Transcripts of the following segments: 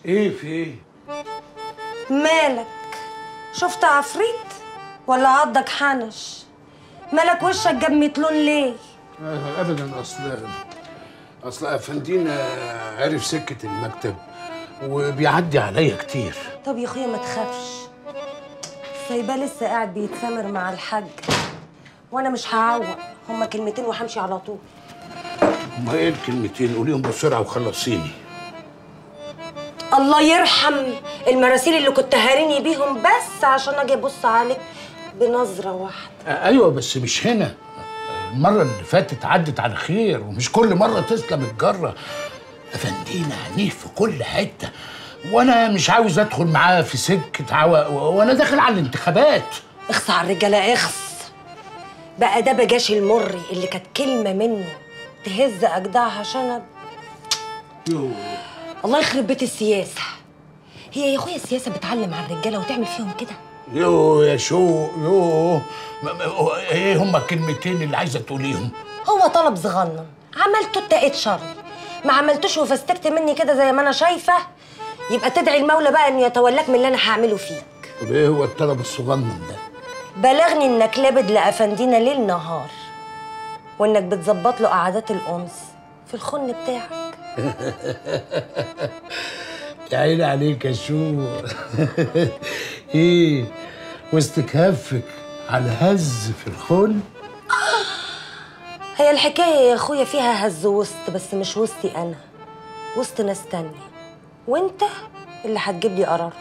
ايه في ايه؟ مالك؟ شفت عفريت ولا عضك حنش؟ مالك وشك جاب متلون ليه؟ ابدا. اصل افندينا عرف سكه المكتب وبيعدي عليا كتير. طب يا اخويا ما تخافش، سايباه لسه قاعد بيتسامر مع الحاج، وانا مش هعوق، هما كلمتين وهمشي على طول. هما ايه الكلمتين؟ قوليهم بسرعه وخلصيني. الله يرحم المراسيل اللي كنت هاريني بيهم بس عشان اجي ابص عليك بنظره واحده. ايوه بس مش هنا، المره اللي فاتت عدت على خير، ومش كل مره تسلم الجره. افندينا عنيف في كل حته، وانا مش عاوز ادخل معاه في سكه وانا داخل على الانتخابات. اخص على الرجاله اخص بقى، ده بجاشي المري اللي كانت كلمه منه تهز اجدعها شنب. الله يخرب بيت السياسه. هي يا اخويا السياسه بتعلم على الرجاله وتعمل فيهم كده؟ يا شو ايه هما الكلمتين اللي عايزه تقوليهم؟ هو طلب صغنن عملته اتقيت شر، ما عملتوش وفستكت مني كده زي ما انا شايفه، يبقى تدعي المولى بقى انه يتولاك من اللي انا هعمله فيك. طب ايه هو الطلب الصغنن ده؟ بلغني انك لابد لافندينا ليل نهار، وانك بتظبط له قعدات الانس في الخن بتاعك. يا عيني عليك يا شو. ايه واستكهافك على الهز في الخن؟ هي الحكايه يا اخويا فيها هز وسط، بس مش وسطي انا، وسط ناس تانية، وانت اللي هتجيب لي قرار.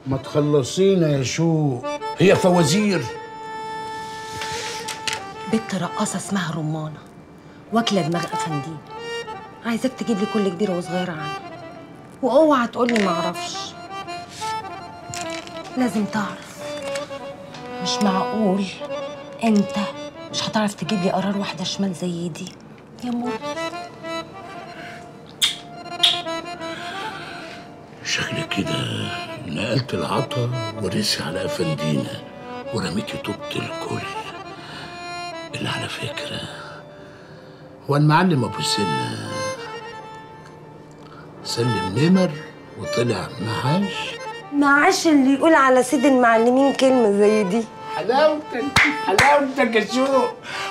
ما تخلصينا يا شو، هي فوازير. بنت رقاصه اسمها رمانه واكله دماغ افندين، عايزاك تجيب لي كل كبيره وصغيره عنها، واوعى تقولي ما اعرفش، لازم تعرف. مش معقول انت مش هتعرف تجيب لي قرار واحده شمال زي دي يا مول. شكلك كده نقلت العطا ورثي على افندينا ورميتي طوبة الكل. اللي على فكره هو المعلم ابو سنه سلم نمر وطلع معاش اللي يقول على سيد المعلمين كلمه زي دي. حلاوتك يا شو.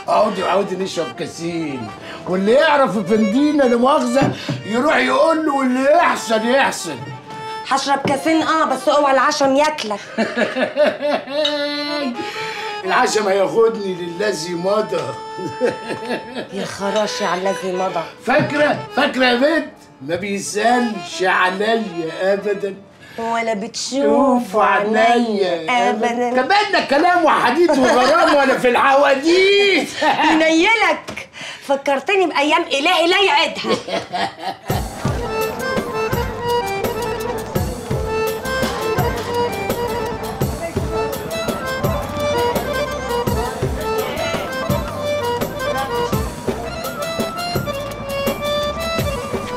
عودي نشرب كاسين، واللي يعرف افندينا لا مؤاخذه يروح يقول له واللي يحسن. هشرب كاسين بس اوعى العشم ياكلك. العشم هياخدني للذي مضى. يا خراشي على الذي مضى. فاكره يا بنت، ما بيسالش عليا ابدا ولا بتشوف عينيا ابدا. كمان كلام وحديث وغرام وانا في الحواديت. ينيلك، فكرتني بايام الهي لا يعيدها.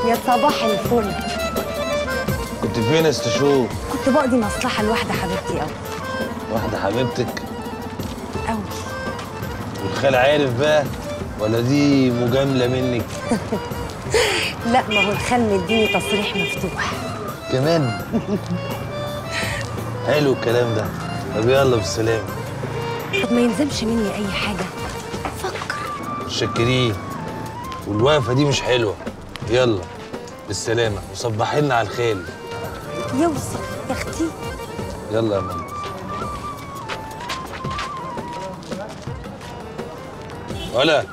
يا صباح الفل. كنت فين يا استشو؟ كنت بقضي مصلحة لواحدة حبيبتي أوي. واحدة حبيبتك؟ أوي. والخال عارف بقى ولا دي مجاملة منك؟ لا، ما هو الخال مديني تصريح مفتوح كمان. حلو الكلام ده. طب يلا بالسلامة. طب ما يلزمش مني أي حاجة، فكر. متشكرين، والوقفة دي مش حلوة. يلا بالسلامة وصبحي لنا على الخال. يوصل يا اختي. يلا يا ماما. ولا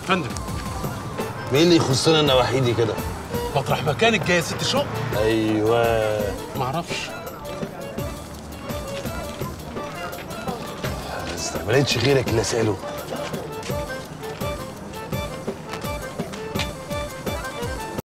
فندم، مين اللي يخصنا النواحي دي كده؟ مطرح مكانك جايه ست شقق. ايوه. معرفش. ما استعملتش غيرك اللي اساله.